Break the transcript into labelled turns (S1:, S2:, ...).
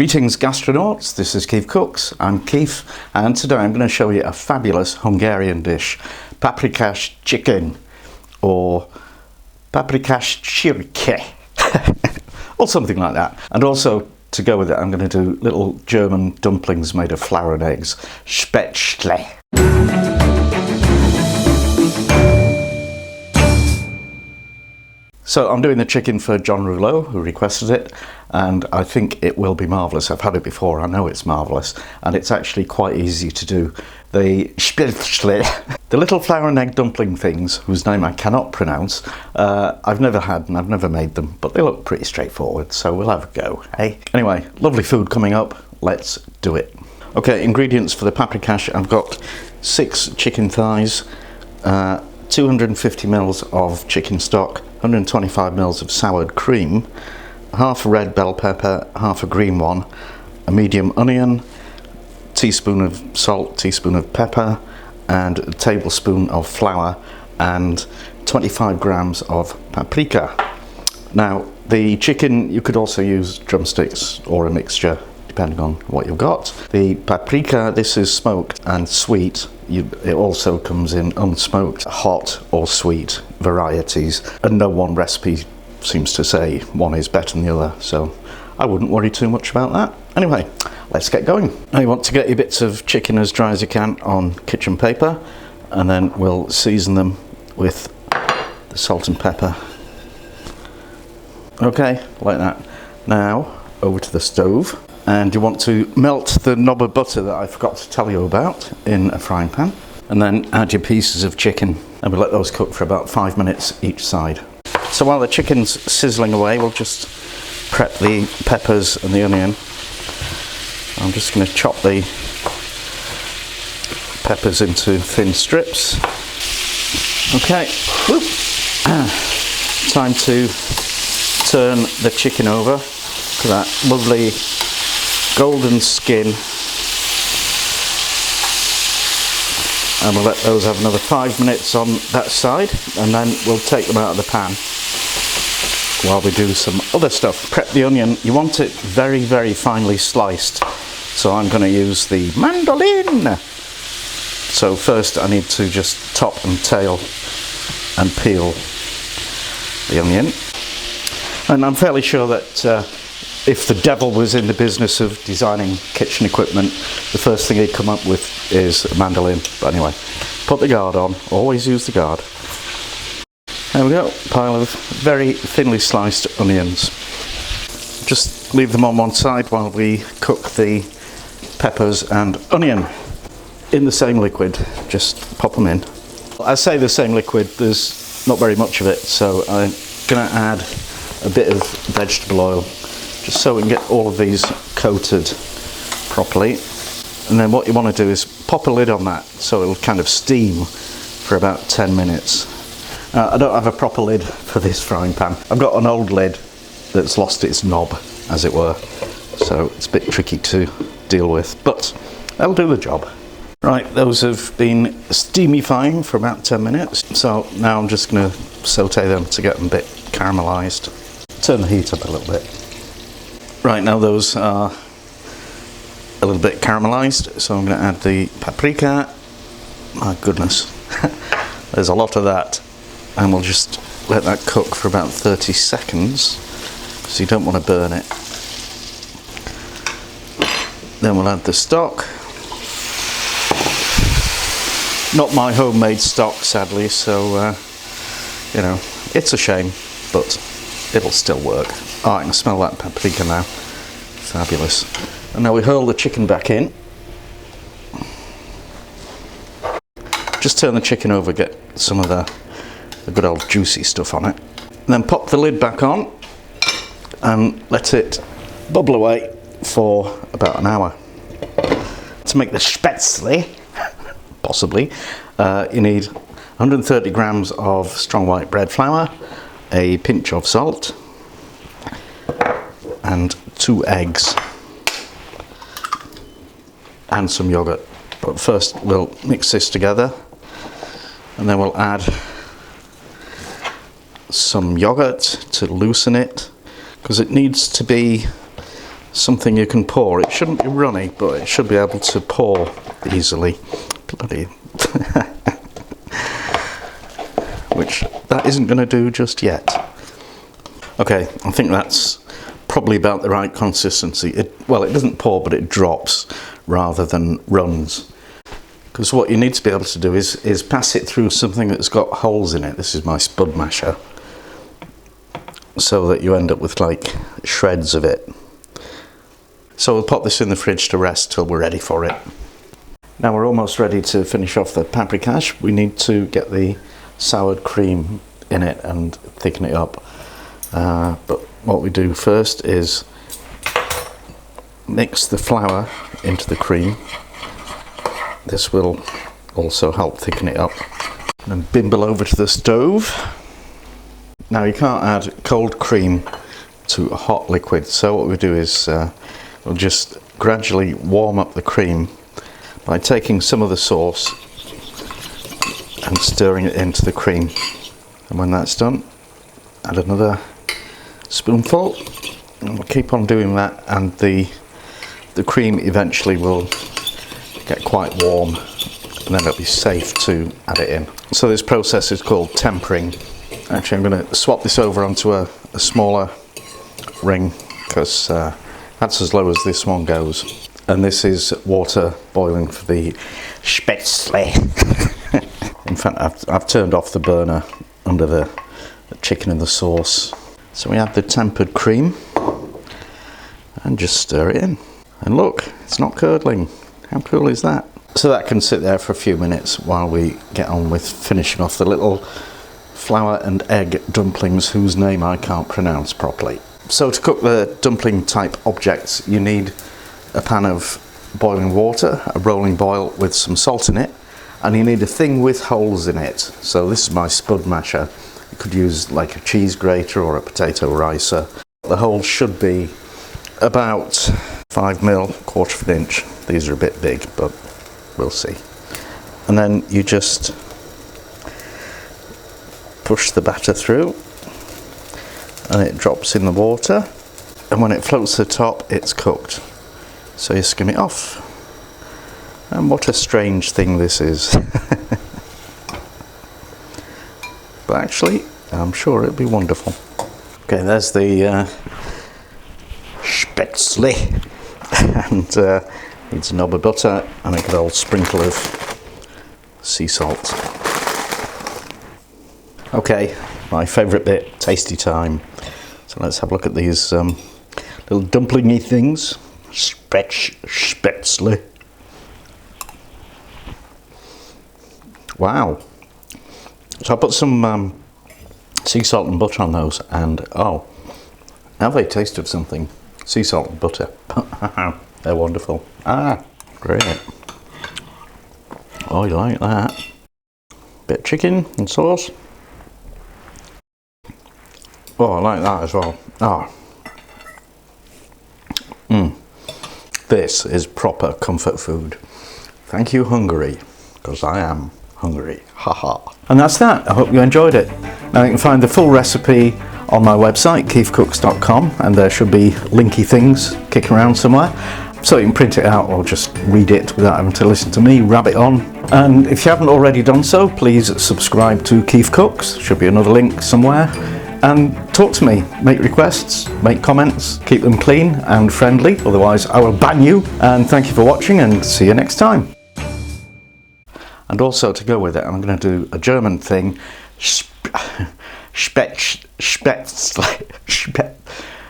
S1: Greetings gastronauts, this is KeefCooks, I'm Keef, and today I'm going to show you a fabulous Hungarian dish, Paprikás Chicken, or Paprikás Csirke, or something like that. And also, to go with it, I'm going to do little German dumplings made of flour and eggs, Spätzle. So I'm doing the chicken for John Rouleau, who requested it, and I think it will be marvellous. I've had it before, I know it's marvellous, and it's actually quite easy to do. The Spätzle, the little flour and egg dumpling things, whose name I cannot pronounce, I've never had and I've never made them, but they look pretty straightforward, so we'll have a go, eh? Anyway, lovely food coming up, let's do it. Okay, ingredients for the paprikash. I've got 6 chicken thighs, 250 ml of chicken stock, 125 ml of soured cream, half a red bell pepper, half a green one, a medium onion, teaspoon of salt, teaspoon of pepper, and a tablespoon of flour, and 25 grams of paprika. Now, the chicken, you could also use drumsticks or a mixture, depending on what you've got. The paprika, this is smoked and sweet. It also comes in unsmoked, hot or sweet varieties, and no one recipe seems to say one is better than the other, so I wouldn't worry too much about that. Anyway, let's get going. Now you want to get your bits of chicken as dry as you can on kitchen paper, and then we'll season them with the salt and pepper. Okay, like that. Now over to the stove. And you want to melt the knob of butter that I forgot to tell you about in a frying pan, and then add your pieces of chicken, and we'll let those cook for about 5 minutes each side. So while the chicken's sizzling away, we'll just prep the peppers and the onion. I'm just going to chop the peppers into thin strips. Okay, whoop. Time to turn the chicken over. Look at that lovely golden skin, and we'll let those have another 5 minutes on that side, and then we'll take them out of the pan while we do some other stuff. Prep the onion. You want it very, very finely sliced, so I'm going to use the mandolin. So first I need to just top and tail and peel the onion, and I'm fairly sure that if the devil was in the business of designing kitchen equipment, the first thing he'd come up with is a mandolin. But anyway, put the guard on, always use the guard. There we go, pile of very thinly sliced onions. Just leave them on one side while we cook the peppers and onion in the same liquid. Just pop them in. I say the same liquid, there's not very much of it, so I'm going to add a bit of vegetable oil, just so we can get all of these coated properly. And then what you want to do is pop a lid on that so it'll kind of steam for about 10 minutes. I don't have a proper lid for this frying pan. I've got an old lid that's lost its knob, as it were, so it's a bit tricky to deal with, but that'll do the job. Right, those have been steamifying for about 10 minutes, so now I'm just going to saute them to get them a bit caramelised. Turn the heat up a little bit. Right, now those are a little bit caramelised, so I'm going to add the paprika. My goodness, there's a lot of that, and we'll just let that cook for about 30 seconds, so you don't want to burn it. Then we'll add the stock. Not my homemade stock, sadly, so you know, it's a shame, but it'll still work. Oh, I can smell that paprika now. Fabulous. And now we hurl the chicken back in. Just turn the chicken over, get some of the good old juicy stuff on it. And then pop the lid back on and let it bubble away for about an hour. To make the Spätzle, possibly, you need 130 grams of strong white bread flour, a pinch of salt, and 2 eggs, and some yogurt. But first we'll mix this together, and then we'll add some yogurt to loosen it, because it needs to be something you can pour. It shouldn't be runny, but it should be able to pour easily. Bloody. Which that isn't going to do just yet. Okay, I think that's probably about the right consistency. Well, it doesn't pour, but it drops rather than runs. Because what you need to be able to do is pass it through something that's got holes in it. This is my spud masher. So that you end up with like shreds of it. So we'll pop this in the fridge to rest till we're ready for it. Now we're almost ready to finish off the paprikash. We need to get the soured cream in it and thicken it up. But what we do first is mix the flour into the cream. This will also help thicken it up. And then bimble over to the stove. Now you can't add cold cream to a hot liquid, so what we do is we'll just gradually warm up the cream by taking some of the sauce and stirring it into the cream. And when that's done, add another spoonful, and we'll keep on doing that, and the cream eventually will get quite warm, and then it'll be safe to add it in. So this process is called tempering. Actually, I'm going to swap this over onto a smaller ring, because that's as low as this one goes. And this is water boiling for the Spätzle. In fact, I've turned off the burner under the chicken and the sauce. So we add the tempered cream and just stir it in. And look, it's not curdling. How cool is that? So that can sit there for a few minutes while we get on with finishing off the little flour and egg dumplings whose name I can't pronounce properly. So to cook the dumpling type objects, you need a pan of boiling water, a rolling boil with some salt in it, and you need a thing with holes in it. So this is my spud masher. You could use like a cheese grater or a potato ricer. The holes should be about 5mm, 1/4 inch. These are a bit big, but we'll see. And then you just push the batter through and it drops in the water, and when it floats to the top it's cooked. So you skim it off, and what a strange thing this is. But actually I'm sure it'll be wonderful. Okay, there's the Spätzle, and needs a knob of butter and a good old sprinkle of sea salt. Okay, my favourite bit, tasty time. So let's have a look at these little dumplingy things. Spätzle. Wow. So I put some sea salt and butter on those, and oh, now they taste of something. Sea salt and butter. They're wonderful. Ah, great. Oh, you like that? Bit of chicken and sauce. Oh, I like that as well. Ah. This is proper comfort food. Thank you, Hungary, because I am hungry. Haha. And that's that. I hope you enjoyed it. Now you can find the full recipe on my website, KeefCooks.com, and there should be linky things kicking around somewhere. So you can print it out or just read it without having to listen to me rabbit on. And if you haven't already done so, please subscribe to KeefCooks. Should be another link somewhere. And talk to me, make requests, make comments, keep them clean and friendly, otherwise I will ban you. And thank you for watching, and see you next time. And also, to go with it, I'm going to do a German thing. Spätzle.